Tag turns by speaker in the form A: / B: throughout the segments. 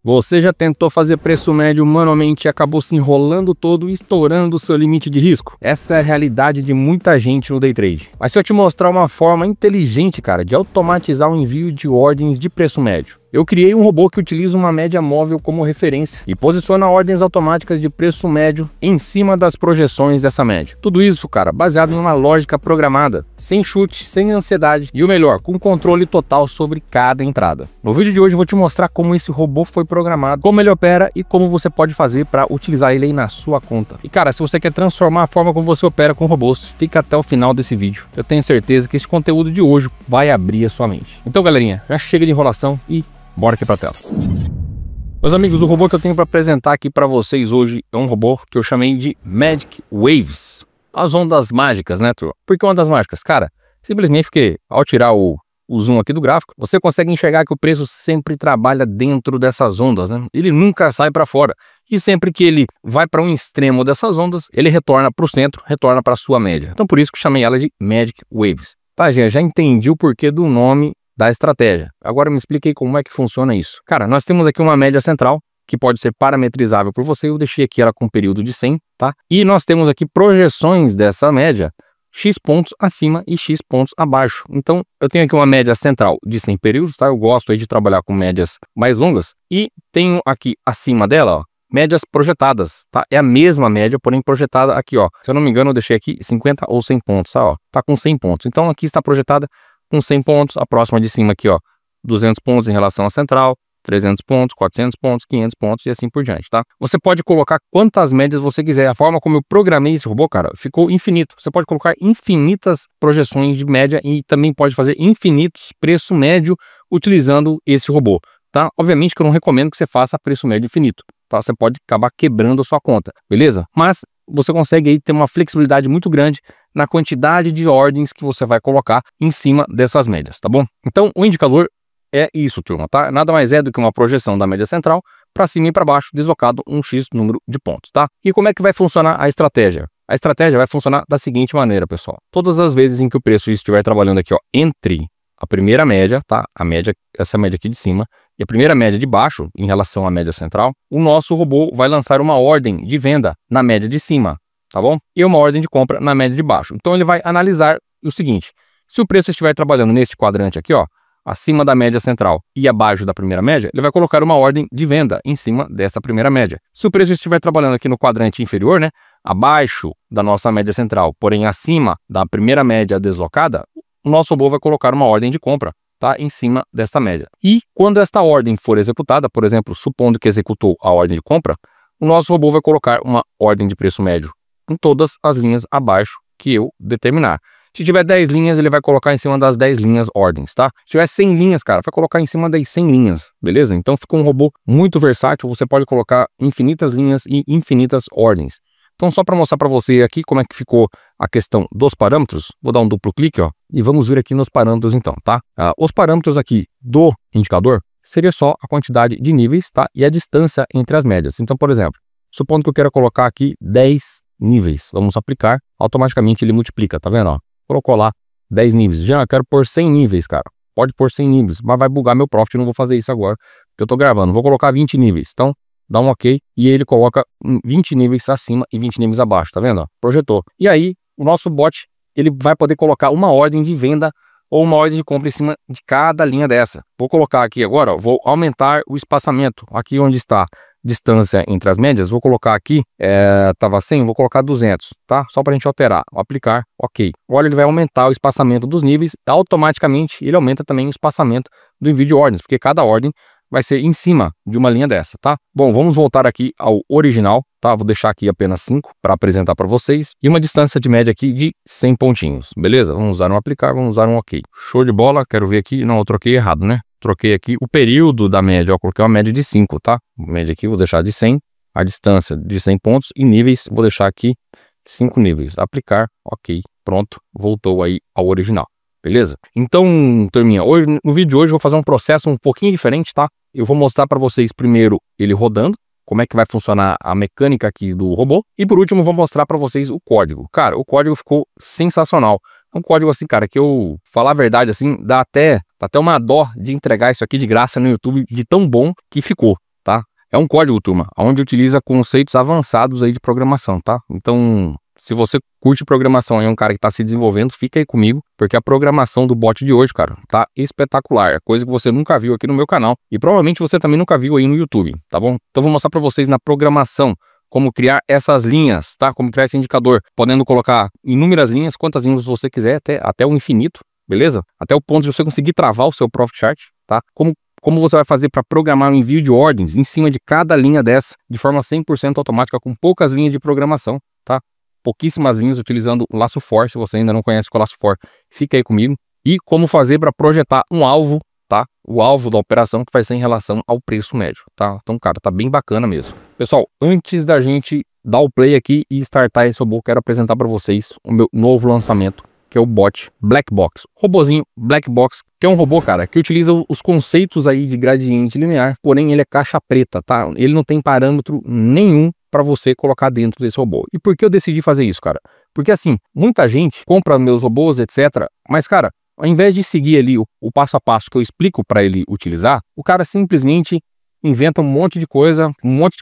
A: Você já tentou fazer preço médio manualmente e acabou se enrolando todo e estourando o seu limite de risco? Essa é a realidade de muita gente no day trade. Mas se eu te mostrar uma forma inteligente, cara, de automatizar o envio de ordens de preço médio, eu criei um robô que utiliza uma média móvel como referência e posiciona ordens automáticas de preço médio em cima das projeções dessa média. Tudo isso, cara, baseado em uma lógica programada, sem chute, sem ansiedade e o melhor, com controle total sobre cada entrada. No vídeo de hoje eu vou te mostrar como esse robô foi programado, como ele opera e como você pode fazer para utilizar ele aí na sua conta. E cara, se você quer transformar a forma como você opera com robôs, fica até o final desse vídeo. Eu tenho certeza que esse conteúdo de hoje vai abrir a sua mente. Então, galerinha, já chega de enrolação e bora aqui pra tela. Meus amigos, o robô que eu tenho para apresentar aqui para vocês hoje é um robô que eu chamei de Magic Waves. As ondas mágicas, né, turma? Por que ondas mágicas? Cara, simplesmente porque ao tirar o zoom aqui do gráfico, você consegue enxergar que o preço sempre trabalha dentro dessas ondas, né? Ele nunca sai para fora. E sempre que ele vai para um extremo dessas ondas, ele retorna para o centro, retorna para a sua média. Então por isso que eu chamei ela de Magic Waves. Tá, gente? Já entendi o porquê do nome da estratégia. Agora me expliquei como é que funciona isso. Cara, nós temos aqui uma média central que pode ser parametrizável por você. Eu deixei aqui ela com um período de 100, tá? E nós temos aqui projeções dessa média, X pontos acima e X pontos abaixo. Então, eu tenho aqui uma média central de 100 períodos, tá? Eu gosto aí de trabalhar com médias mais longas. E tenho aqui acima dela, ó, médias projetadas, tá? É a mesma média, porém projetada aqui, ó. Se eu não me engano, eu deixei aqui 50 ou 100 pontos, tá? Ó, tá com 100 pontos. Então, aqui está projetada com 100 pontos, a próxima de cima aqui, ó, 200 pontos em relação à central, 300 pontos, 400 pontos, 500 pontos e assim por diante, tá? Você pode colocar quantas médias você quiser. A forma como eu programei esse robô, cara, ficou infinito. Você pode colocar infinitas projeções de média e também pode fazer infinitos preço médio utilizando esse robô, tá? Obviamente que eu não recomendo que você faça preço médio infinito, tá? Você pode acabar quebrando a sua conta, beleza? Mas você consegue aí ter uma flexibilidade muito grande na quantidade de ordens que você vai colocar em cima dessas médias, tá bom? Então, o indicador é isso, turma, tá? Nada mais é do que uma projeção da média central para cima e para baixo, deslocado um X número de pontos, tá? E como é que vai funcionar a estratégia? A estratégia vai funcionar da seguinte maneira, pessoal. Todas as vezes em que o preço estiver trabalhando aqui, ó, entre a primeira média, tá? A média, essa média aqui de cima, e a primeira média de baixo, em relação à média central, o nosso robô vai lançar uma ordem de venda na média de cima, tá bom? E uma ordem de compra na média de baixo. Então ele vai analisar o seguinte: se o preço estiver trabalhando neste quadrante aqui, ó, acima da média central e abaixo da primeira média, ele vai colocar uma ordem de venda em cima dessa primeira média. Se o preço estiver trabalhando aqui no quadrante inferior, né, abaixo da nossa média central, porém acima da primeira média deslocada, o nosso robô vai colocar uma ordem de compra, tá, em cima desta média. E quando esta ordem for executada, por exemplo, supondo que executou a ordem de compra, o nosso robô vai colocar uma ordem de preço médio em todas as linhas abaixo que eu determinar. Se tiver 10 linhas, ele vai colocar em cima das 10 linhas ordens, tá? Se tiver 100 linhas, cara, vai colocar em cima das 100 linhas, beleza? Então ficou um robô muito versátil, você pode colocar infinitas linhas e infinitas ordens. Então, só para mostrar para você aqui como é que ficou a questão dos parâmetros, vou dar um duplo clique, ó, e vamos vir aqui nos parâmetros então, tá? Os parâmetros aqui do indicador seria só a quantidade de níveis, tá? E a distância entre as médias. Então, por exemplo, supondo que eu queira colocar aqui 10 níveis, vamos aplicar, automaticamente ele multiplica, tá vendo, ó? Colocou lá 10 níveis. Já eu quero pôr 100 níveis, cara. Pode pôr 100 níveis, mas vai bugar meu profit, eu não vou fazer isso agora, porque eu tô gravando. Vou colocar 20 níveis. Então, dá um OK e ele coloca 20 níveis acima e 20 níveis abaixo, tá vendo? Ó, projetou. E aí, o nosso bot, ele vai poder colocar uma ordem de venda ou uma ordem de compra em cima de cada linha dessa. Vou colocar aqui agora, ó, vou aumentar o espaçamento. Aqui onde está distância entre as médias, vou colocar aqui, tava 100, vou colocar 200, tá? Só para a gente alterar, aplicar, OK. Agora ele vai aumentar o espaçamento dos níveis, automaticamente ele aumenta também o espaçamento do envio de ordens, porque cada ordem vai ser em cima de uma linha dessa, tá? Bom, vamos voltar aqui ao original, tá? Vou deixar aqui apenas 5 para apresentar para vocês e uma distância de média aqui de 100 pontinhos, beleza? Vamos usar um aplicar, vamos usar um OK. Show de bola, quero ver aqui, não, eu troquei errado, né? Troquei aqui o período da média, ó, coloquei uma média de 5, tá? Média aqui, vou deixar de 100, a distância de 100 pontos e níveis, vou deixar aqui 5 níveis. Aplicar, OK, pronto, voltou aí ao original, beleza? Então, turminha, hoje, no vídeo de hoje eu vou fazer um processo um pouquinho diferente, tá? Eu vou mostrar para vocês primeiro ele rodando, como é que vai funcionar a mecânica aqui do robô. E por último, vou mostrar para vocês o código. Cara, o código ficou sensacional. É um código assim, cara, que eu, falar a verdade assim, dá até uma dó de entregar isso aqui de graça no YouTube, de tão bom que ficou, tá? É um código, turma, onde utiliza conceitos avançados aí de programação, tá? Então, se você curte programação e é um cara que tá se desenvolvendo, fica aí comigo, porque a programação do bot de hoje, cara, tá espetacular. É coisa que você nunca viu aqui no meu canal e provavelmente você também nunca viu aí no YouTube, tá bom? Então, vou mostrar pra vocês na programação como criar essas linhas, tá? Como criar esse indicador, podendo colocar inúmeras linhas, quantas linhas você quiser, até o infinito, beleza? Até o ponto de você conseguir travar o seu Profit Chart, tá? Como você vai fazer para programar o envio de ordens em cima de cada linha dessa, de forma 100% automática, com poucas linhas de programação, tá? Pouquíssimas linhas, utilizando o laço for. Se você ainda não conhece o laço for, fica aí comigo. E como fazer para projetar um alvo, tá? O alvo da operação que vai ser em relação ao preço médio, tá? Então, cara, tá bem bacana mesmo. Pessoal, antes da gente dar o play aqui e startar esse robô, quero apresentar para vocês o meu novo lançamento, que é o bot Black Box. Robozinho Black Box, que é um robô, cara, que utiliza os conceitos aí de gradiente linear, porém ele é caixa preta, tá? Ele não tem parâmetro nenhum para você colocar dentro desse robô. E por que eu decidi fazer isso, cara? Porque assim, muita gente compra meus robôs, etc. Mas, cara, ao invés de seguir ali o passo a passo que eu explico para ele utilizar, o cara simplesmente inventa um monte de coisa,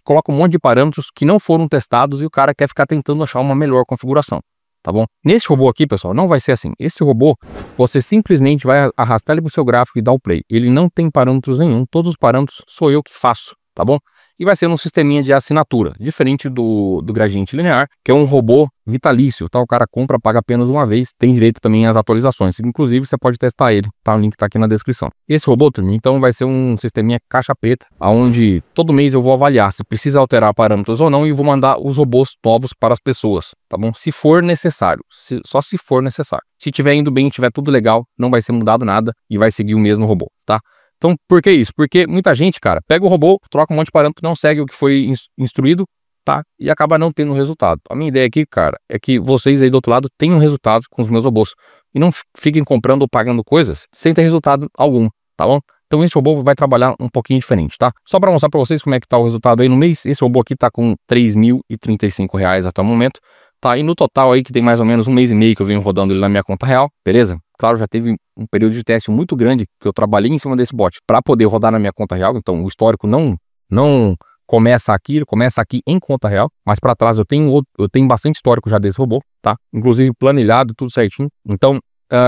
A: coloca um monte de parâmetros que não foram testados e o cara quer ficar tentando achar uma melhor configuração, tá bom? Nesse robô aqui, pessoal, não vai ser assim. Esse robô, você simplesmente vai arrastar ele pro seu gráfico e dar o play. Ele não tem parâmetros nenhum, todos os parâmetros sou eu que faço, tá bom? E vai ser num sisteminha de assinatura, diferente do gradiente linear, que é um robô vitalício, tá? O cara compra, paga apenas uma vez, tem direito também às atualizações. Inclusive, você pode testar ele, tá? O link tá aqui na descrição. Esse robô, então, vai ser um sisteminha caixa preta, onde todo mês eu vou avaliar se precisa alterar parâmetros ou não e vou mandar os robôs novos para as pessoas, tá bom? Se for necessário, só se for necessário. Se tiver indo bem, tiver tudo legal, não vai ser mudado nada e vai seguir o mesmo robô, tá? Então, por que isso? Porque muita gente, cara, pega o robô, troca um monte de parâmetro, não segue o que foi instruído, tá? E acaba não tendo resultado. A minha ideia aqui, cara, é que vocês aí do outro lado tenham resultado com os meus robôs. E não fiquem comprando ou pagando coisas sem ter resultado algum, tá bom? Então esse robô vai trabalhar um pouquinho diferente, tá? Só para mostrar para vocês como é que tá o resultado aí no mês, esse robô aqui tá com R$ 3.035 até o momento, tá? E no total aí, que tem mais ou menos um mês e meio que eu venho rodando ele na minha conta real, beleza? Claro, já teve um período de teste muito grande que eu trabalhei em cima desse bot para poder rodar na minha conta real, então o histórico não começa aqui, ele começa aqui em conta real, mas para trás eu tenho bastante histórico já desse robô, tá? Inclusive planilhado, tudo certinho. Então,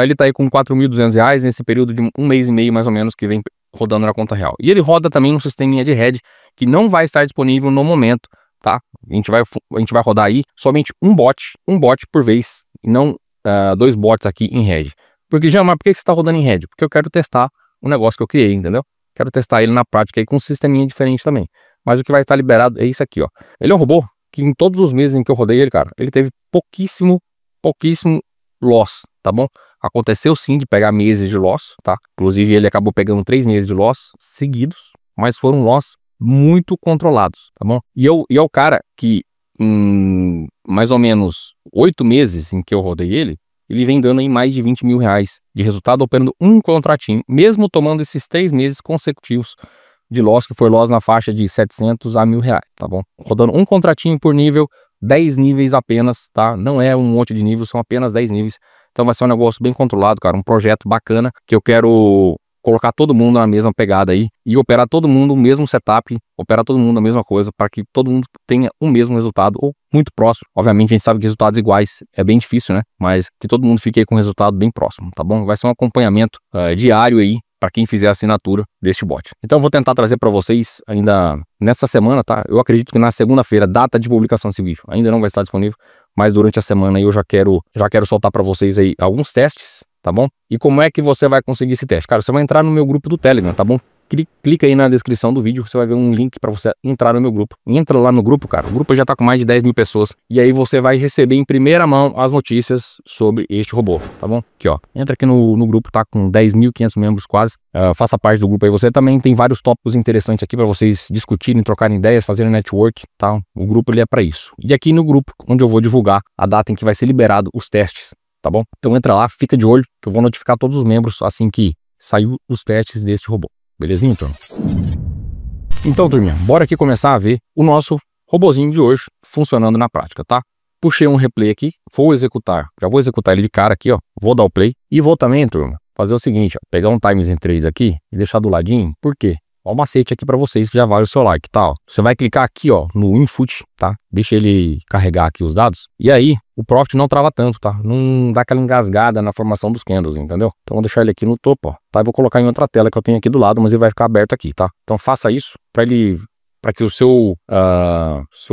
A: ele tá aí com R$ 4.200 nesse período de um mês e meio mais ou menos que vem rodando na conta real. E ele roda também um sisteminha de head que não vai estar disponível no momento, tá? A gente vai rodar aí somente um bot por vez, e não 2 bots aqui em head. Porque, Jean, mas por que você está rodando em head? Porque eu quero testar o negócio que eu criei, entendeu? Quero testar ele na prática aí com um sisteminha diferente também. Mas o que vai estar liberado é isso aqui, ó. Ele é um robô que em todos os meses em que eu rodei ele, cara, ele teve pouquíssimo loss, tá bom? Aconteceu sim de pegar meses de loss, tá? Inclusive ele acabou pegando 3 meses de loss seguidos, mas foram loss muito controlados, tá bom? E é o cara que em mais ou menos 8 meses em que eu rodei ele vem dando aí mais de R$ 20 mil de resultado operando um contratinho, mesmo tomando esses 3 meses consecutivos de loss, que foi loss na faixa de 700 a R$ 1.000, tá bom? Rodando um contratinho por nível, 10 níveis apenas, tá? Não é um monte de níveis, são apenas 10 níveis. Então vai ser um negócio bem controlado, cara, um projeto bacana que eu quero colocar todo mundo na mesma pegada aí e operar todo mundo o mesmo setup, operar todo mundo a mesma coisa para que todo mundo tenha o mesmo resultado ou muito próximo. Obviamente a gente sabe que resultados iguais é bem difícil, né? Mas que todo mundo fique aí com um resultado bem próximo, tá bom? Vai ser um acompanhamento diário aí para quem fizer a assinatura deste bot. Então eu vou tentar trazer para vocês ainda nessa semana, tá? Eu acredito que na segunda-feira, data de publicação desse vídeo, ainda não vai estar disponível, mas durante a semana aí eu já quero soltar para vocês aí alguns testes, tá bom? E como é que você vai conseguir esse teste? Cara, você vai entrar no meu grupo do Telegram, tá bom? Clica aí na descrição do vídeo, você vai ver um link para você entrar no meu grupo. Entra lá no grupo, cara. O grupo já tá com mais de 10 mil pessoas. E aí você vai receber em primeira mão as notícias sobre este robô, tá bom? Aqui, ó. Entra aqui no grupo, tá com 10.500 membros quase. Faça parte do grupo aí. Você também tem vários tópicos interessantes aqui para vocês discutirem, trocarem ideias, fazerem network, tá? O grupo, ele é para isso. E aqui no grupo, onde eu vou divulgar a data em que vai ser liberado os testes, tá bom? Então entra lá, fica de olho, que eu vou notificar todos os membros assim que saiu os testes deste robô. Belezinha, turma? Então, turminha, bora aqui começar a ver o nosso robozinho de hoje funcionando na prática, tá? Puxei um replay aqui, vou executar. Já vou executar ele de cara aqui, ó. Vou dar o play. E vou também, turma, fazer o seguinte, ó. Pegar um Times em 3 aqui e deixar do ladinho. Por quê? Ó o macete aqui pra vocês que já vale o seu like, tá? Ó. Você vai clicar aqui, ó, no input, tá? Deixa ele carregar aqui os dados. E aí, o Profit não trava tanto, tá? Não dá aquela engasgada na formação dos candles, entendeu? Então, vou deixar ele aqui no topo, ó. Tá? Eu vou colocar em outra tela que eu tenho aqui do lado, mas ele vai ficar aberto aqui, tá? Então, faça isso para que o seu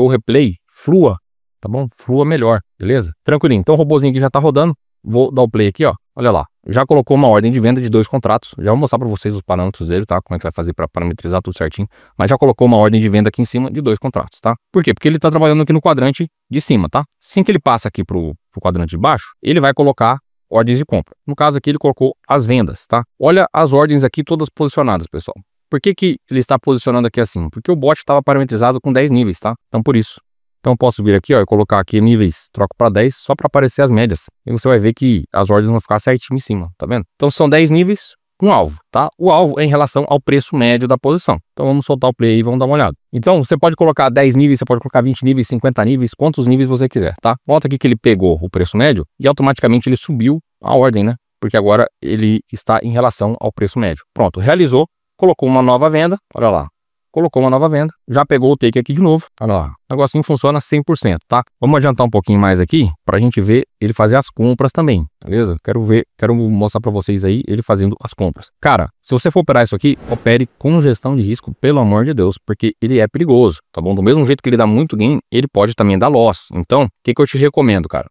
A: replay flua, tá bom? Flua melhor, beleza? Tranquilinho. Então, o robozinho aqui já tá rodando. Vou dar o play aqui, ó. Olha lá. Já colocou uma ordem de venda de 2 contratos. Já vou mostrar para vocês os parâmetros dele, tá? Como é que vai fazer para parametrizar tudo certinho. Mas já colocou uma ordem de venda aqui em cima de 2 contratos, tá? Por quê? Porque ele tá trabalhando aqui no quadrante de cima, tá? Assim que ele passa aqui pro quadrante de baixo, ele vai colocar ordens de compra. No caso aqui, ele colocou as vendas, tá? Olha as ordens aqui todas posicionadas, pessoal. Por que que ele está posicionando aqui assim? Porque o bot estava parametrizado com 10 níveis, tá? Então, por isso. Então, eu posso vir aqui, ó, e colocar aqui níveis, troco para 10, só para aparecer as médias. E você vai ver que as ordens vão ficar certinho em cima, tá vendo? Então, são 10 níveis, um alvo, tá? O alvo é em relação ao preço médio da posição. Então, vamos soltar o play aí e vamos dar uma olhada. Então, você pode colocar 10 níveis, você pode colocar 20 níveis, 50 níveis, quantos níveis você quiser, tá? Volta aqui que ele pegou o preço médio e automaticamente ele subiu a ordem, né? Porque agora ele está em relação ao preço médio. Pronto, realizou, colocou uma nova venda, olha lá. Colocou uma nova venda, já pegou o take aqui de novo, olha lá, o negocinho funciona 100%, tá? Vamos adiantar um pouquinho mais aqui, pra gente ver ele fazer as compras também, beleza? Quero mostrar pra vocês aí ele fazendo as compras. Cara, se você for operar isso aqui, opere com gestão de risco, pelo amor de Deus, porque ele é perigoso, tá bom? Do mesmo jeito que ele dá muito gain, ele pode também dar loss. Então, o que eu te recomendo, cara?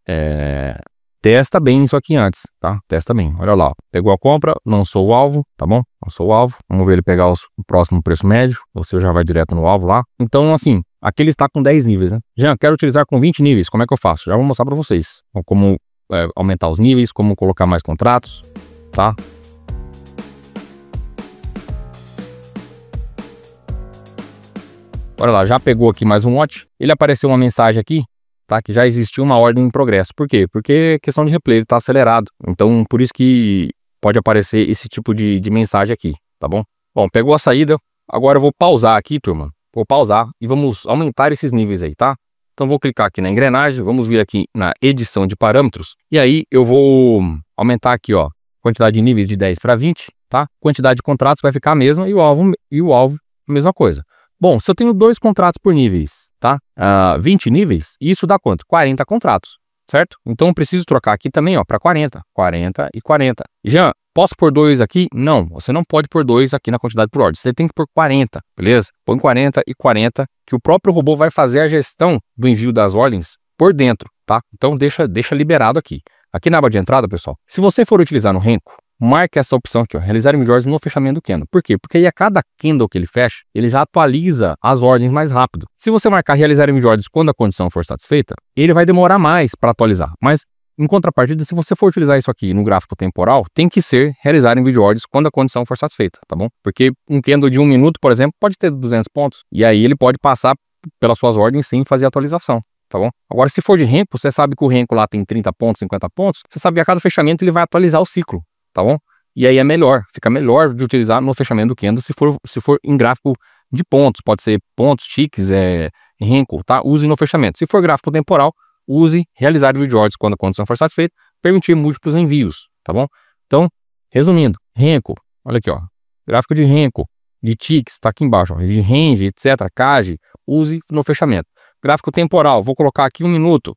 A: Testa bem isso aqui antes, tá? Testa bem. Olha lá, ó. Pegou a compra, lançou o alvo, tá bom? Lançou o alvo. Vamos ver ele pegar o próximo preço médio. Você já vai direto no alvo lá. Então, assim, aqui ele está com 10 níveis, né? Já quero utilizar com 20 níveis. Como é que eu faço? Já vou mostrar para vocês. Como aumentar os níveis, como colocar mais contratos, tá? Olha lá, já pegou aqui mais um watch. Ele apareceu uma mensagem aqui. Tá? Que já existiu uma ordem em progresso. Por quê? Porque questão de replay, ele tá acelerado. Então, por isso que pode aparecer esse tipo de mensagem aqui, tá bom? Bom, pegou a saída. Agora eu vou pausar aqui, turma. Vou pausar e vamos aumentar esses níveis aí, tá? Então, vou clicar aqui na engrenagem, vamos vir aqui na edição de parâmetros. E aí, eu vou aumentar aqui, ó, quantidade de níveis de 10 para 20, tá? Quantidade de contratos vai ficar a mesma e o alvo a mesma coisa. Bom, se eu tenho 2 contratos por níveis, tá? 20 níveis, isso dá quanto? 40 contratos, certo? Então eu preciso trocar aqui também, ó, para 40. 40 e 40. Jean, posso pôr 2 aqui? Não, você não pode pôr 2 aqui na quantidade por ordem. Você tem que pôr 40, beleza? Põe 40 e 40, que o próprio robô vai fazer a gestão do envio das ordens por dentro, tá? Então deixa liberado aqui. Aqui na aba de entrada, pessoal, se você for utilizar no Renko, marque essa opção aqui, ó, realizar envio de ordens no fechamento do candle. Por quê? Porque aí a cada candle que ele fecha, ele já atualiza as ordens mais rápido. Se você marcar realizar envio de ordens quando a condição for satisfeita, ele vai demorar mais para atualizar. Mas, em contrapartida, se você for utilizar isso aqui no gráfico temporal, tem que ser realizar envio de ordens quando a condição for satisfeita, tá bom? Porque um candle de 1 minuto, por exemplo, pode ter 200 pontos. E aí ele pode passar pelas suas ordens sem fazer atualização. Tá bom? Agora, se for de Renko, você sabe que o Renko lá tem 30 pontos, 50 pontos, você sabe que a cada fechamento ele vai atualizar o ciclo. Tá bom? E aí é melhor, fica melhor de utilizar no fechamento do candle se for em gráfico de pontos, pode ser pontos, ticks, Renko, tá? Use no fechamento. Se for gráfico temporal, use realizar envio de ordens quando a condição for satisfeita, permitir múltiplos envios, tá bom? Então, resumindo, Renko, olha aqui, ó, gráfico de Renko, de ticks, tá aqui embaixo, ó, de range, etc, CAGE, use no fechamento. Gráfico temporal, vou colocar aqui 1 minuto,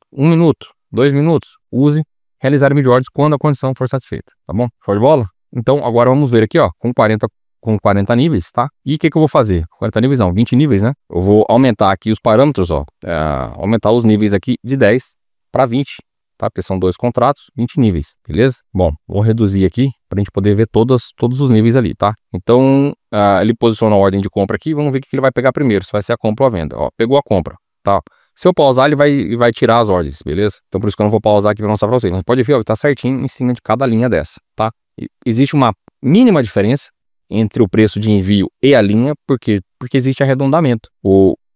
A: 2 minutos, use realizar envio de ordens quando a condição for satisfeita, tá bom? Show de bola? Então, agora vamos ver aqui, ó, com 40 níveis, tá? E o que eu vou fazer? 40 níveis não, 20 níveis, né? Eu vou aumentar aqui os parâmetros, ó, aumentar os níveis aqui de 10 para 20, tá? Porque são 2 contratos, 20 níveis, beleza? Bom, vou reduzir aqui pra gente poder ver todos os níveis ali, tá? Então, ele posiciona a ordem de compra aqui, vamos ver o que ele vai pegar primeiro, se vai ser a compra ou a venda. Ó, pegou a compra, tá? Se eu pausar, ele vai tirar as ordens, beleza? Então, por isso que eu não vou pausar aqui para mostrar para vocês. Mas pode ver, ó, tá certinho em cima de cada linha dessa, tá? Existe uma mínima diferença entre o preço de envio e a linha, porque existe arredondamento.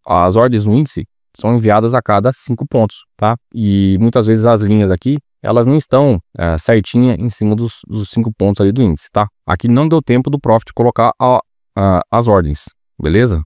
A: As ordens no índice são enviadas a cada 5 pontos, tá? E muitas vezes as linhas aqui, elas não estão certinha em cima dos 5 pontos ali do índice, tá? Aqui não deu tempo do Profit colocar as ordens, beleza?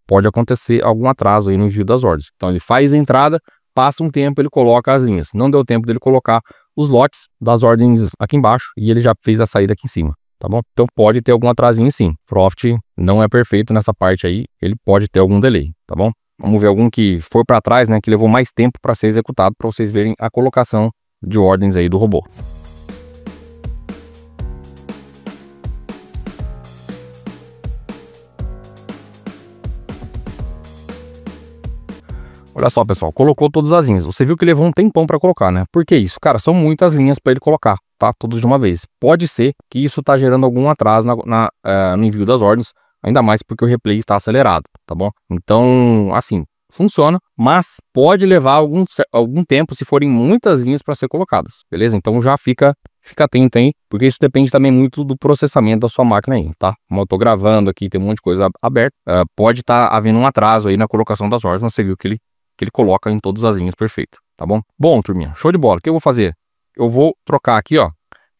A: Pode acontecer algum atraso aí no envio das ordens. Então ele faz a entrada, passa um tempo, ele coloca as linhas. Não deu tempo dele colocar os lotes das ordens aqui embaixo e ele já fez a saída aqui em cima. tá bom? Então pode ter algum atrasinho sim. Profit não é perfeito nessa parte aí, ele pode ter algum delay, tá bom? Vamos ver algum que for para trás, né, que levou mais tempo para ser executado, para vocês verem a colocação de ordens aí do robô. Olha só, pessoal, colocou todas as linhas. Você viu que levou um tempão para colocar, né? Por que isso? Cara, são muitas linhas para ele colocar, tá? Todos de uma vez. Pode ser que isso tá gerando algum atraso no envio das ordens, ainda mais porque o replay está acelerado, tá bom? Então, assim, funciona, mas pode levar algum tempo se forem muitas linhas para ser colocadas, beleza? Então já fica atento aí, porque isso depende também muito do processamento da sua máquina aí, tá? Como eu tô gravando aqui, tem um monte de coisa aberta, pode estar havendo um atraso aí na colocação das ordens, mas você viu que ele coloca em todas as linhas, perfeito, tá bom? Bom, turminha, show de bola. O que eu vou fazer? Eu vou trocar aqui, ó.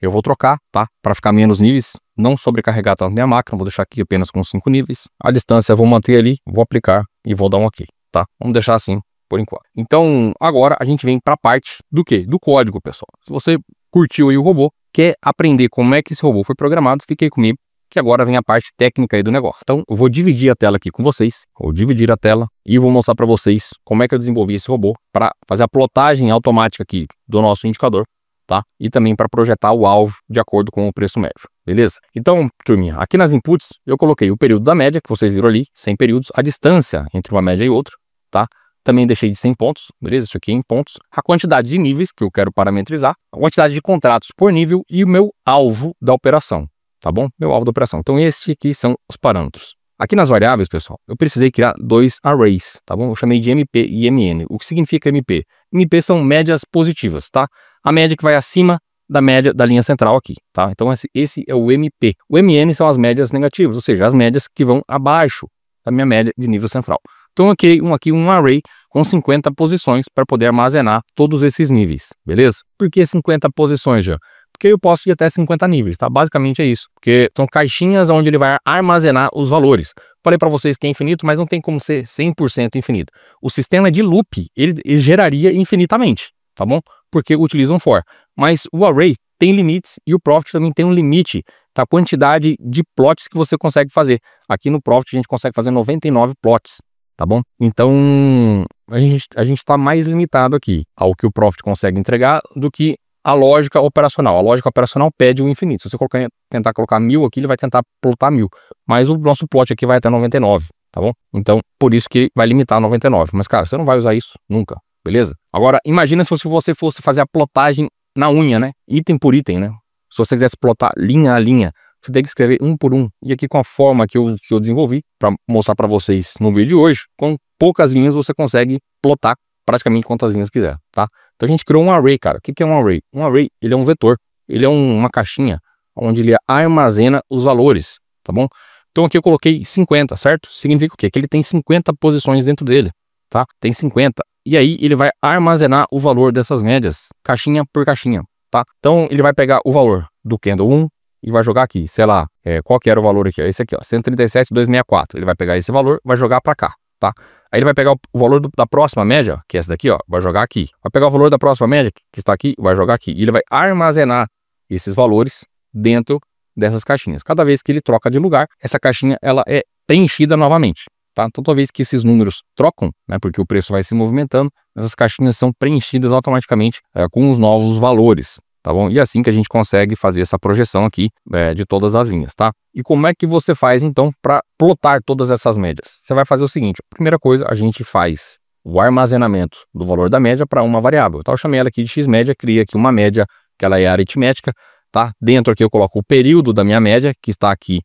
A: Eu vou trocar, tá? Para ficar menos níveis, não sobrecarregar tanto minha máquina, vou deixar aqui apenas com 5 níveis. A distância eu vou manter ali, vou aplicar e vou dar um OK, tá? Vamos deixar assim por enquanto. Então, agora a gente vem para a parte do quê? Do código, pessoal. Se você curtiu aí o robô, quer aprender como é que esse robô foi programado, fique aí comigo, que agora vem a parte técnica aí do negócio. Então, eu vou dividir a tela aqui com vocês, vou dividir a tela e vou mostrar para vocês como é que eu desenvolvi esse robô para fazer a plotagem automática aqui do nosso indicador, tá? E também para projetar o alvo de acordo com o preço médio, beleza? Então, turminha, aqui nas inputs eu coloquei o período da média, que vocês viram ali, 100 períodos, a distância entre uma média e outra, tá? Também deixei de 100 pontos, beleza? Isso aqui em pontos. A quantidade de níveis que eu quero parametrizar, a quantidade de contratos por nível e o meu alvo da operação. Tá bom? Meu alvo da operação. Então, estes aqui são os parâmetros. Aqui nas variáveis, pessoal, eu precisei criar 2 arrays, tá bom? Eu chamei de MP e MN. O que significa MP? MP são médias positivas, tá? A média que vai acima da média da linha central aqui, tá? Então, esse é o MP. O MN são as médias negativas, ou seja, as médias que vão abaixo da minha média de nível central. Então, eu criei aqui um array com 50 posições para poder armazenar todos esses níveis, beleza? Por que 50 posições, já? Porque eu posso ir até 50 níveis, tá? Basicamente é isso, porque são caixinhas onde ele vai armazenar os valores. Falei para vocês que é infinito, mas não tem como ser 100% infinito. O sistema de loop, ele geraria infinitamente, tá bom? Porque utiliza um for. Mas o array tem limites e o Profit também tem um limite da quantidade de plots que você consegue fazer. Aqui no Profit a gente consegue fazer 99 plots, tá bom? Então a gente está mais limitado aqui ao que o Profit consegue entregar do que a lógica operacional. A lógica operacional pede o infinito. Se você tentar colocar 1000 aqui, ele vai tentar plotar 1000. Mas o nosso plot aqui vai até 99, tá bom? Então, por isso que vai limitar a 99. Mas, cara, você não vai usar isso nunca, beleza? Agora, imagina se você fosse fazer a plotagem na unha, né? Item por item, né? Se você quisesse plotar linha a linha, você tem que escrever um por um. E aqui com a forma que eu desenvolvi, para mostrar para vocês no vídeo de hoje, com poucas linhas você consegue plotar praticamente quantas linhas quiser, tá? Então a gente criou um array, cara. O que é um array? Um array, ele é um vetor. Ele é uma caixinha onde ele armazena os valores, tá bom? Então aqui eu coloquei 50, certo? Significa o quê? Que ele tem 50 posições dentro dele, tá? Tem 50. E aí ele vai armazenar o valor dessas médias, caixinha por caixinha, tá? Então ele vai pegar o valor do candle 1 e vai jogar aqui, sei lá, qual que era o valor aqui? Esse aqui, ó, 137,264. Ele vai pegar esse valor, vai jogar para cá, tá? Aí ele vai pegar o valor da próxima média, que é essa daqui, ó, vai jogar aqui. Vai pegar o valor da próxima média, que está aqui, vai jogar aqui. E ele vai armazenar esses valores dentro dessas caixinhas. Cada vez que ele troca de lugar, essa caixinha ela é preenchida novamente, tá? Então, toda vez que esses números trocam, né, porque o preço vai se movimentando, essas caixinhas são preenchidas automaticamente com os novos valores. Tá bom? E é assim que a gente consegue fazer essa projeção aqui de todas as linhas, tá? E como é que você faz, então, para plotar todas essas médias? Você vai fazer o seguinte, a primeira coisa, a gente faz o armazenamento do valor da média para uma variável. Então, eu chamei ela aqui de x-média, criei aqui uma média, que ela é aritmética, tá? Dentro aqui eu coloco o período da minha média, que está aqui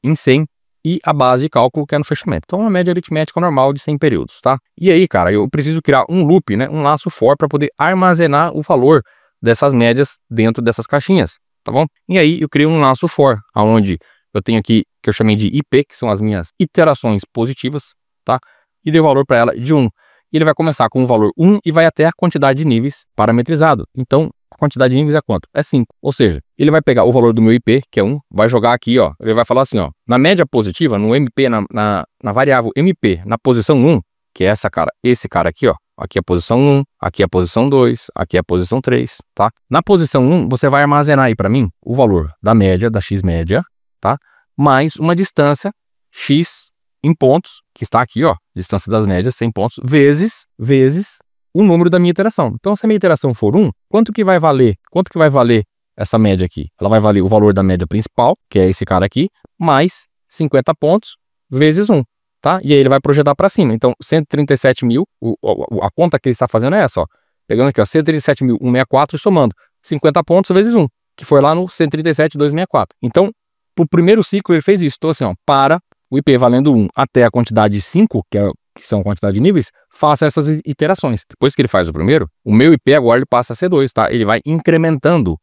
A: em 100, e a base de cálculo, que é no fechamento. Então, uma média aritmética normal de 100 períodos, tá? E aí, cara, eu preciso criar um loop, né? Um laço for para poder armazenar o valor dessas médias dentro dessas caixinhas, tá bom? E aí eu crio um laço for, onde eu tenho aqui, que eu chamei de IP, que são as minhas iterações positivas, tá? E dei o valor para ela de 1. E ele vai começar com o valor 1 e vai até a quantidade de níveis parametrizado. Então, a quantidade de níveis é quanto? É 5. Ou seja, ele vai pegar o valor do meu IP, que é 1, vai jogar aqui, ó. Ele vai falar assim, ó, na média positiva, no MP, na variável MP, na posição 1, que é esse cara aqui, ó, Aqui é a posição 1, aqui é a posição 2, aqui é a posição 3, tá? Na posição 1, você vai armazenar aí para mim o valor da média, da x média, tá? Mais uma distância x em pontos, que está aqui, ó, distância das médias, 100 pontos, vezes o número da minha iteração. Então, se a minha iteração for 1, quanto que vai valer essa média aqui? Ela vai valer o valor da média principal, que é esse cara aqui, mais 50 pontos vezes 1, tá? E aí ele vai projetar para cima. Então, 137 mil, a conta que ele está fazendo é essa, ó. Pegando aqui, ó, 137.164 e somando 50 pontos vezes 1, que foi lá no 137.264. Então, pro primeiro ciclo ele fez isso. Então, assim, ó, para o IP valendo 1 até a quantidade 5, que são a quantidade de níveis, faça essas iterações. Depois que ele faz o primeiro, o meu IP agora ele passa a ser 2, tá? Ele vai incrementando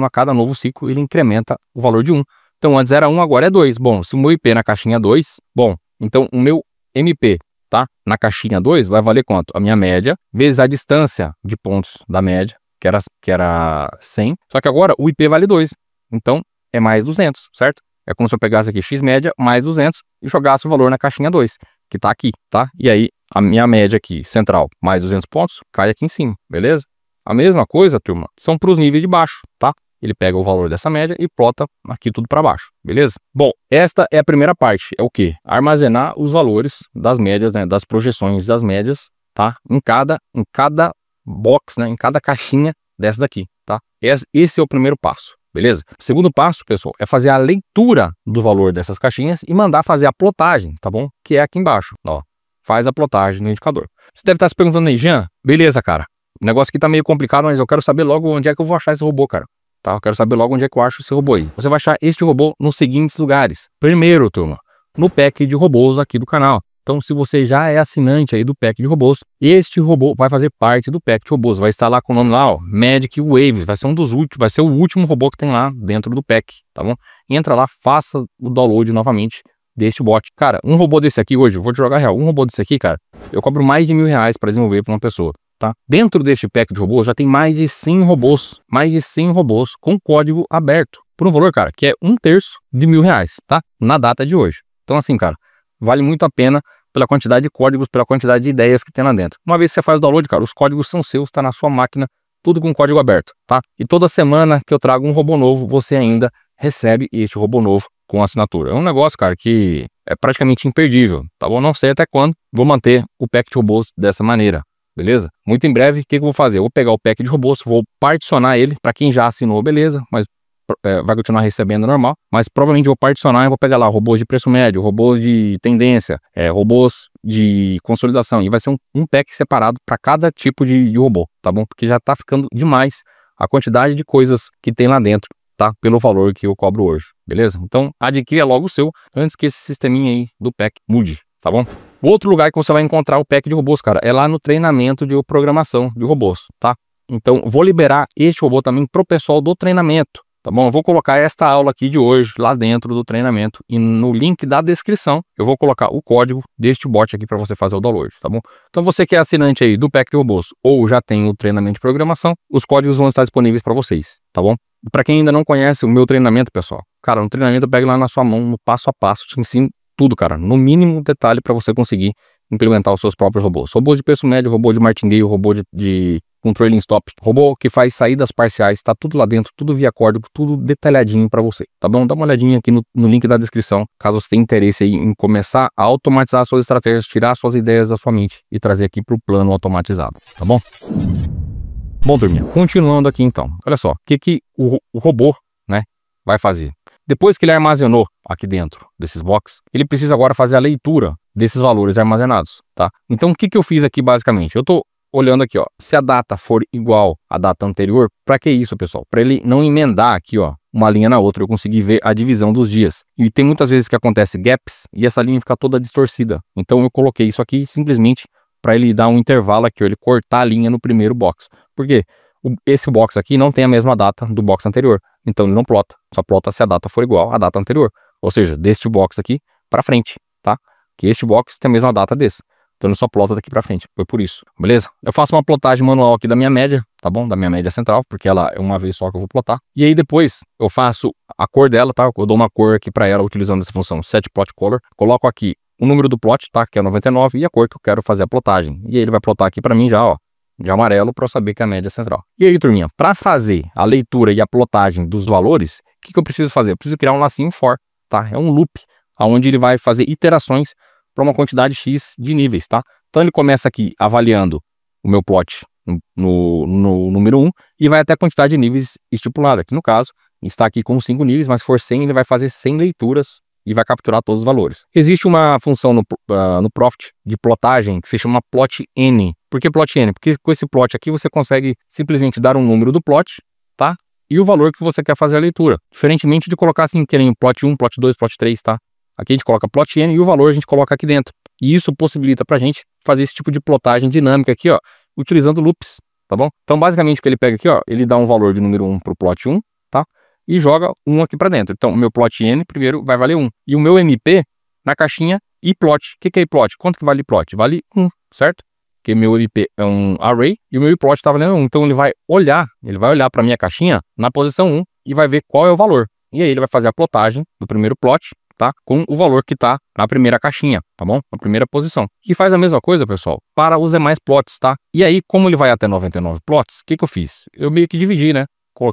A: a cada novo ciclo, ele incrementa o valor de 1. Então antes era 1, agora é 2. Bom, se o meu IP na caixinha é 2, bom, então o meu MP, tá? Na caixinha 2 vai valer quanto? A minha média vezes a distância de pontos da média, que era 100, só que agora o IP vale 2. Então é mais 200, certo? É como se eu pegasse aqui x média mais 200 e jogasse o valor na caixinha 2, que tá aqui, tá? E aí, a minha média aqui, central, mais 200 pontos, cai aqui em cima, beleza? A mesma coisa, turma, são para os níveis de baixo, tá? Ele pega o valor dessa média e plota aqui tudo para baixo, beleza? Bom, esta é a primeira parte, é o quê? Armazenar os valores das médias, né? Das projeções das médias, tá? Em cada box, né? Em cada caixinha dessa daqui, tá? Esse é o primeiro passo. Beleza? O segundo passo, pessoal, é fazer a leitura do valor dessas caixinhas e mandar fazer a plotagem, tá bom? Que é aqui embaixo, ó. Faz a plotagem no indicador. Você deve estar se perguntando aí, Jean, beleza, cara. O negócio aqui tá meio complicado, mas eu quero saber logo onde é que eu vou achar esse robô, cara. Tá? Eu quero saber logo onde é que eu acho esse robô aí. Você vai achar este robô nos seguintes lugares. Primeiro, turma, no pack de robôs aqui do canal. Então, se você já é assinante aí do pack de robôs, este robô vai fazer parte do pack de robôs. Vai estar lá com o nome lá, ó, Magic Waves. Vai ser um dos últimos, vai ser o último robô que tem lá dentro do pack, tá bom? Entra lá, faça o download novamente deste bot. Cara, um robô desse aqui hoje, eu vou te jogar real, um robô desse aqui, cara, eu cobro mais de R$1.000 para desenvolver para uma pessoa, tá? Dentro deste pack de robôs já tem mais de 100 robôs com código aberto, por um valor, cara, que é 1/3 de R$1.000, tá? Na data de hoje. Então, assim, cara, vale muito a pena pela quantidade de códigos, pela quantidade de ideias que tem lá dentro. Uma vez que você faz o download, cara, os códigos são seus, tá na sua máquina, tudo com código aberto, tá? E toda semana que eu trago um robô novo, você ainda recebe este robô novo com assinatura. É um negócio, cara, que é praticamente imperdível, tá bom? Não sei até quando vou manter o pack de robôs dessa maneira, beleza? Muito em breve, o que eu vou fazer? Eu vou pegar o pack de robôs, vou particionar ele para quem já assinou, beleza, mas vai continuar recebendo normal, mas provavelmente vou particionar e vou pegar lá robôs de preço médio, robôs de tendência, robôs de consolidação, e vai ser um pack separado para cada tipo de robô, tá bom? Porque já tá ficando demais a quantidade de coisas que tem lá dentro, tá? Pelo valor que eu cobro hoje, beleza? Então adquira logo o seu antes que esse sisteminha aí do pack mude, tá bom? O outro lugar que você vai encontrar o pack de robôs, cara, é lá no treinamento de programação de robôs, tá? Então vou liberar este robô também pro pessoal do treinamento, tá bom? Eu vou colocar esta aula aqui de hoje lá dentro do treinamento e no link da descrição eu vou colocar o código deste bot aqui para você fazer o download, tá bom? Então você que é assinante aí do pack de robôs ou já tem o treinamento de programação, os códigos vão estar disponíveis para vocês, tá bom? Para quem ainda não conhece o meu treinamento, pessoal, cara, no treinamento eu pego lá na sua mão, no passo a passo, te ensino tudo, cara, no mínimo detalhe para você conseguir implementar os seus próprios robôs. Robô de preço médio, robô de martingale, robô de com trailing stop, robô que faz saídas parciais, tá tudo lá dentro, tudo via código, tudo detalhadinho para você, tá bom? Dá uma olhadinha aqui no link da descrição, caso você tenha interesse aí em começar a automatizar suas estratégias, tirar suas ideias da sua mente e trazer aqui para o plano automatizado, tá bom? Bom, turminha, continuando aqui então, olha só, o que o robô, né, vai fazer? Depois que ele armazenou aqui dentro desses boxes, ele precisa agora fazer a leitura desses valores armazenados, tá? Então o que eu fiz aqui basicamente? Eu tô olhando aqui, ó, se a data for igual à data anterior, para que isso, pessoal? Para ele não emendar aqui, ó, uma linha na outra, eu conseguir ver a divisão dos dias. E tem muitas vezes que acontece gaps e essa linha fica toda distorcida. Então eu coloquei isso aqui simplesmente para ele dar um intervalo aqui, ó, ele cortar a linha no primeiro box. Por quê? Esse box aqui não tem a mesma data do box anterior, então ele não plota, só plota se a data for igual à data anterior. Ou seja, deste box aqui para frente, tá? Que este box tem a mesma data desse. Então ele só plota daqui pra frente, foi por isso, beleza? Eu faço uma plotagem manual aqui da minha média, tá bom? Da minha média central, porque ela é uma vez só que eu vou plotar. E aí depois eu faço a cor dela, tá? Eu dou uma cor aqui pra ela utilizando essa função setPlotColor. Coloco aqui o número do plot, tá? Que é 99, e a cor que eu quero fazer a plotagem. E aí ele vai plotar aqui para mim já, ó, de amarelo, para eu saber que é a média central. E aí, turminha, para fazer a leitura e a plotagem dos valores, o que eu preciso fazer? Eu preciso criar um lacinho for, tá? É um loop, onde ele vai fazer iterações para uma quantidade X de níveis, tá? Então ele começa aqui avaliando o meu plot no número 1 e vai até a quantidade de níveis estipulada. Aqui no caso, está aqui com 5 níveis, mas se for 100, ele vai fazer 100 leituras e vai capturar todos os valores. Existe uma função no Profit de plotagem que se chama plot n. Por que plot n? Porque com esse plot aqui você consegue simplesmente dar um número do plot, tá? E o valor que você quer fazer a leitura. Diferentemente de colocar assim, querendo plot 1, plot 2, plot 3, tá? Aqui a gente coloca plot n e o valor a gente coloca aqui dentro. E isso possibilita pra gente fazer esse tipo de plotagem dinâmica aqui, ó, utilizando loops, tá bom? Então basicamente o que ele pega aqui, ó, ele dá um valor de número 1 pro plot 1, tá? E joga 1 aqui pra dentro. Então o meu plot n primeiro vai valer 1. E o meu MP na caixinha e plot. O que é plot? Quanto que vale plot? Vale 1, certo? Porque meu MP é um array e o meu plot tá valendo 1. Então ele vai olhar pra minha caixinha na posição 1 e vai ver qual é o valor. E aí ele vai fazer a plotagem do primeiro plot, tá? Com o valor que tá na primeira caixinha, tá bom? Na primeira posição. E faz a mesma coisa, pessoal, para os demais plots, tá? E aí, como ele vai até 99 plots, o que eu fiz? Eu meio que dividi, né?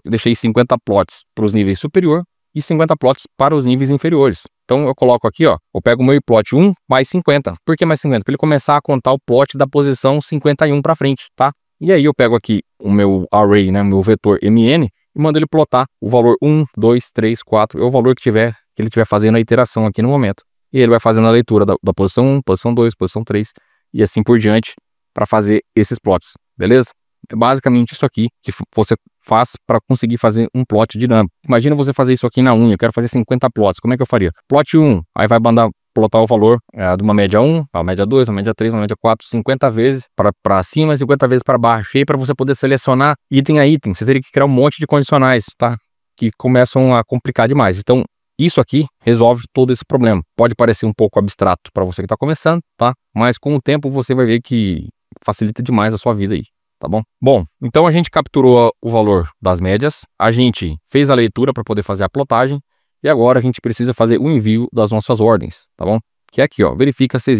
A: Deixei 50 plots para os níveis superior e 50 plots para os níveis inferiores. Então eu coloco aqui, ó, eu pego o meu plot 1 mais 50. Por que mais 50? Para ele começar a contar o plot da posição 51 para frente, tá? E aí eu pego aqui o meu array, né, meu vetor mn, e mando ele plotar o valor 1, 2, 3, 4, é o valor que ele estiver fazendo a iteração aqui no momento. E ele vai fazendo a leitura da posição 1, posição 2, posição 3 e assim por diante para fazer esses plots, beleza? É basicamente isso aqui que você faz para conseguir fazer um plot dinâmico. Imagina você fazer isso aqui na unha, eu quero fazer 50 plots, como é que eu faria? Plot 1, aí vai mandar plotar o valor de uma média 1, uma média 2, uma média 3, uma média 4, 50 vezes para cima e 50 vezes para baixo. E aí para você poder selecionar item a item, você teria que criar um monte de condicionais, tá? Que começam a complicar demais. Então, isso aqui resolve todo esse problema. Pode parecer um pouco abstrato para você que está começando, tá? Mas com o tempo você vai ver que facilita demais a sua vida aí, tá bom? Bom, então a gente capturou o valor das médias, a gente fez a leitura para poder fazer a plotagem e agora a gente precisa fazer o envio das nossas ordens, tá bom? Que é aqui, ó, verifica se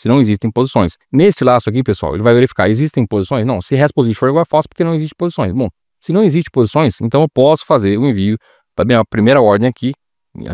A: não existem posições. Neste laço aqui, pessoal, ele vai verificar, existem posições? Não, se RESPOSITION for igual a false, porque não existe posições. Bom, se não existe posições, então eu posso fazer o envio da minha primeira ordem aqui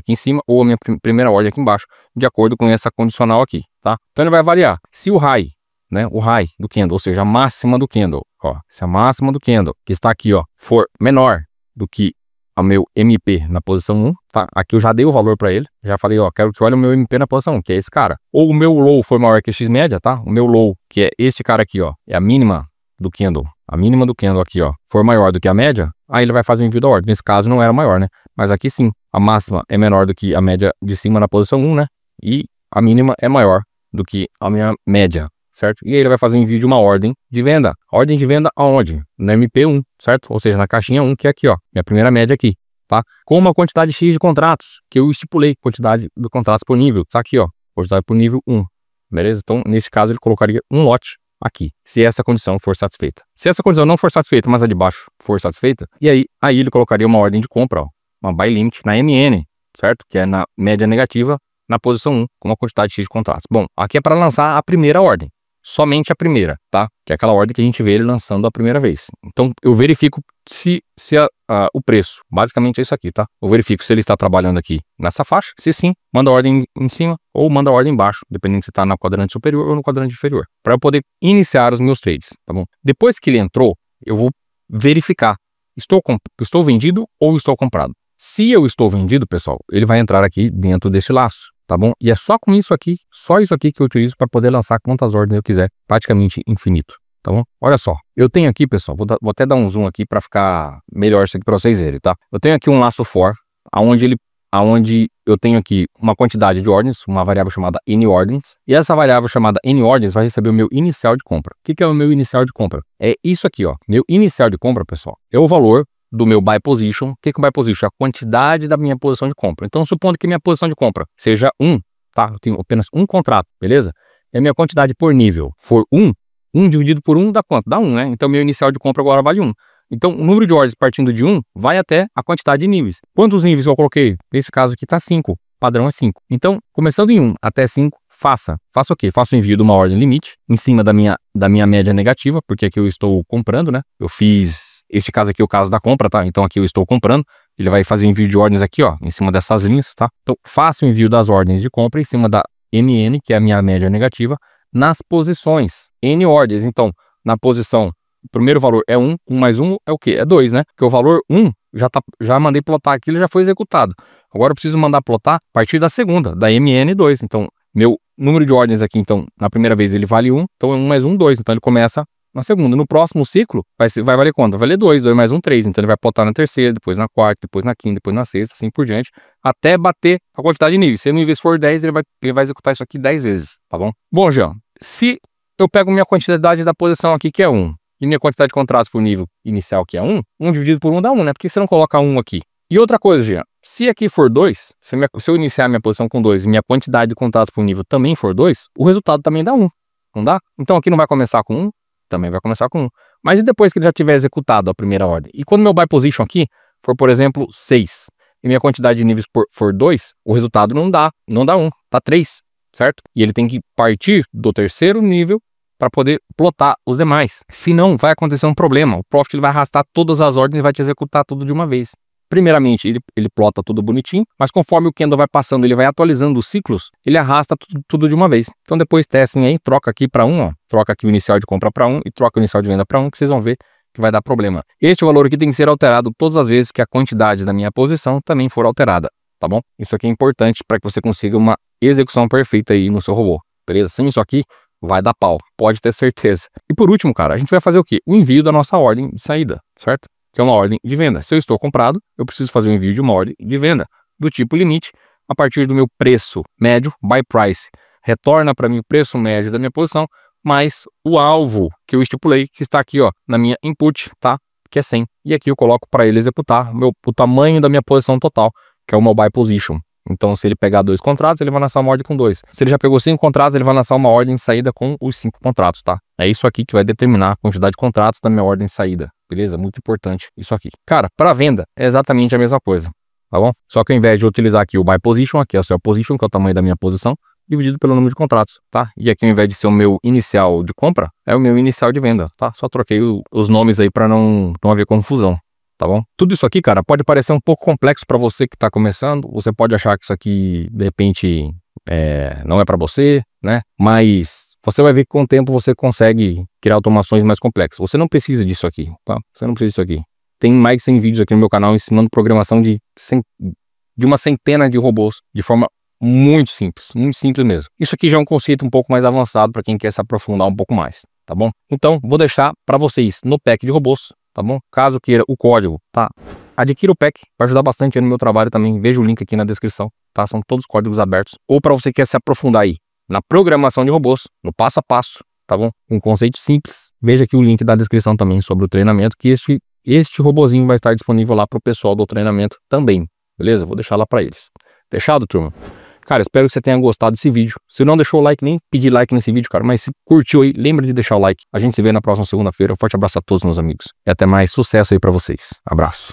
A: em cima, ou a minha primeira ordem aqui embaixo, de acordo com essa condicional aqui, tá? Então ele vai variar. Se o high, né, o high do candle, ou seja, a máxima do candle, ó, se a máxima do candle, que está aqui, ó, for menor do que o meu MP na posição 1, tá? Aqui eu já dei o valor para ele, já falei, ó, quero que olhe o meu MP na posição 1, que é esse cara. Ou o meu low for maior que a X média, tá? O meu low, que é este cara aqui, ó, é a mínima do candle, a mínima do candle aqui, ó, for maior do que a média, aí ele vai fazer o envio da ordem. Nesse caso não era maior, né? Mas aqui sim, a máxima é menor do que a média de cima na posição 1, né? E a mínima é maior do que a minha média, certo? E aí ele vai fazer o envio de uma ordem de venda. Ordem de venda aonde? No MP1, certo? Ou seja, na caixinha 1, que é aqui, ó, minha primeira média aqui, tá? Com uma quantidade X de contratos, que eu estipulei, quantidade de contratos por nível, tá aqui, ó, quantidade por nível 1, beleza? Então, nesse caso, ele colocaria um lote aqui, se essa condição for satisfeita. Se essa condição não for satisfeita, mas a de baixo for satisfeita, e aí ele colocaria uma ordem de compra, ó, uma buy limit na MN, certo? Que é na média negativa na posição 1, com uma quantidade X de contratos. Bom, aqui é para lançar a primeira ordem, somente a primeira, tá? Que é aquela ordem que a gente vê ele lançando a primeira vez. Então, eu verifico se o preço, basicamente é isso aqui, tá? Eu verifico se ele está trabalhando aqui nessa faixa, se sim, manda a ordem em cima ou manda a ordem embaixo, dependendo se está no quadrante superior ou no quadrante inferior, para eu poder iniciar os meus trades, tá bom? Depois que ele entrou, eu vou verificar, estou vendido ou estou comprado. Se eu estou vendido, pessoal, ele vai entrar aqui dentro desse laço, tá bom? E é só com isso aqui, só isso aqui que eu utilizo para poder lançar quantas ordens eu quiser, praticamente infinito, tá bom? Olha só, eu tenho aqui, pessoal, vou até dar um zoom aqui para ficar melhor isso aqui para vocês verem, tá? Eu tenho aqui um laço for, aonde eu tenho aqui uma quantidade de ordens, uma variável chamada NOrdens, e essa variável chamada NOrdens vai receber o meu inicial de compra. O que é o meu inicial de compra? É isso aqui, ó. Meu inicial de compra, pessoal, é o valor do meu buy position. O que é o buy position? A quantidade da minha posição de compra. Então, supondo que minha posição de compra seja 1, tá? Eu tenho apenas um contrato, beleza? E a minha quantidade por nível for 1, 1 dividido por 1 dá quanto? Dá 1, né? Então, meu inicial de compra agora vale 1. Então, o número de ordens partindo de 1 vai até a quantidade de níveis. Quantos níveis eu coloquei? Nesse caso aqui tá 5. Padrão é 5. Então, começando em 1 até 5, faça o quê? Faça o envio de uma ordem limite em cima da minha média negativa, porque aqui eu estou comprando, né? Eu fiz, este caso aqui é o caso da compra, tá? Então aqui eu estou comprando, ele vai fazer o envio de ordens aqui, ó, em cima dessas linhas, tá? Então faça o envio das ordens de compra em cima da MN, que é a minha média negativa, nas posições, N ordens. Então, na posição, o primeiro valor é 1, 1 mais 1 é o quê? É 2, né? Porque o valor 1 já mandei plotar aqui, ele já foi executado. Agora eu preciso mandar plotar a partir da segunda, da MN2. Então, meu número de ordens aqui, então, na primeira vez ele vale 1, então é 1 mais 1, 2. Então ele começa na segunda. No próximo ciclo, vai valer quanto? Vai valer 2, 2 mais 1, 3. Então ele vai plotar na terceira, depois na quarta, depois na quinta, depois na sexta, assim por diante, até bater a quantidade de níveis. Se o nível for 10, ele vai executar isso aqui 10 vezes, tá bom? Bom, Jean, se eu pego minha quantidade da posição aqui, que é 1, e minha quantidade de contratos por nível inicial, que é 1, 1 dividido por 1 dá 1, né? Por que você não coloca 1 aqui? E outra coisa, Jean, se aqui for 2, se eu iniciar minha posição com 2 e minha quantidade de contratos por nível também for 2, o resultado também dá 1, não dá? Então aqui não vai começar com 1, também vai começar com 1. Mas e depois que ele já tiver executado a primeira ordem? E quando meu buy position aqui for, por exemplo, 6, e minha quantidade de níveis for 2, o resultado não dá 1, tá 3, certo? E ele tem que partir do terceiro nível para poder plotar os demais. Senão vai acontecer um problema. O Profit ele vai arrastar todas as ordens e vai te executar tudo de uma vez. Primeiramente, ele plota tudo bonitinho, mas conforme o candle vai passando, ele vai atualizando os ciclos, ele arrasta tudo de uma vez. Então depois testem aí, troca aqui para 1, ó, troca aqui o inicial de compra para 1 e troca o inicial de venda para 1, que vocês vão ver que vai dar problema. Este valor aqui tem que ser alterado todas as vezes que a quantidade da minha posição também for alterada, tá bom? Isso aqui é importante para que você consiga uma execução perfeita aí no seu robô, beleza? Sem isso aqui, vai dar pau, pode ter certeza. E por último, cara, a gente vai fazer o quê? O envio da nossa ordem de saída, certo? Que é uma ordem de venda. Se eu estou comprado, eu preciso fazer o envio de uma ordem de venda do tipo limite a partir do meu preço médio, buy price. Retorna para mim o preço médio da minha posição, mais o alvo que eu estipulei, que está aqui, ó, na minha input, tá? Que é 100. E aqui eu coloco para ele executar o tamanho da minha posição total, que é o meu buy position. Então, se ele pegar 2 contratos, ele vai lançar uma ordem com 2. Se ele já pegou 5 contratos, ele vai lançar uma ordem de saída com os 5 contratos, tá? É isso aqui que vai determinar a quantidade de contratos da minha ordem de saída, beleza? Muito importante isso aqui. Cara, para venda é exatamente a mesma coisa, tá bom? Só que ao invés de utilizar aqui o buy position, aqui é o sell position, que é o tamanho da minha posição, dividido pelo número de contratos, tá? E aqui ao invés de ser o meu inicial de compra, é o meu inicial de venda, tá? Só troquei os nomes aí para não haver confusão. Tá bom? Tudo isso aqui, cara, pode parecer um pouco complexo para você que está começando. Você pode achar que isso aqui, de repente, não é para você, né? Mas você vai ver que com o tempo você consegue criar automações mais complexas. Você não precisa disso aqui, tá? Você não precisa disso aqui. Tem mais de 100 vídeos aqui no meu canal ensinando programação de uma centena de robôs de forma muito simples mesmo. Isso aqui já é um conceito um pouco mais avançado para quem quer se aprofundar um pouco mais, tá bom? Então, vou deixar para vocês no pack de robôs, tá bom? Caso queira o código, tá? Adquira o pack, vai ajudar bastante aí no meu trabalho também. Veja o link aqui na descrição, tá? São todos códigos abertos. Ou para você que quer se aprofundar aí na programação de robôs, no passo a passo, tá bom? Um conceito simples. Veja aqui o link da descrição também sobre o treinamento, que este robozinho vai estar disponível lá para o pessoal do treinamento também, beleza? Vou deixar lá para eles. Fechado, turma? Cara, espero que você tenha gostado desse vídeo. Se não deixou o like, nem pedir like nesse vídeo, cara. Mas se curtiu aí, lembra de deixar o like. A gente se vê na próxima segunda-feira. Um forte abraço a todos, meus amigos. E até mais. Sucesso aí pra vocês. Abraço.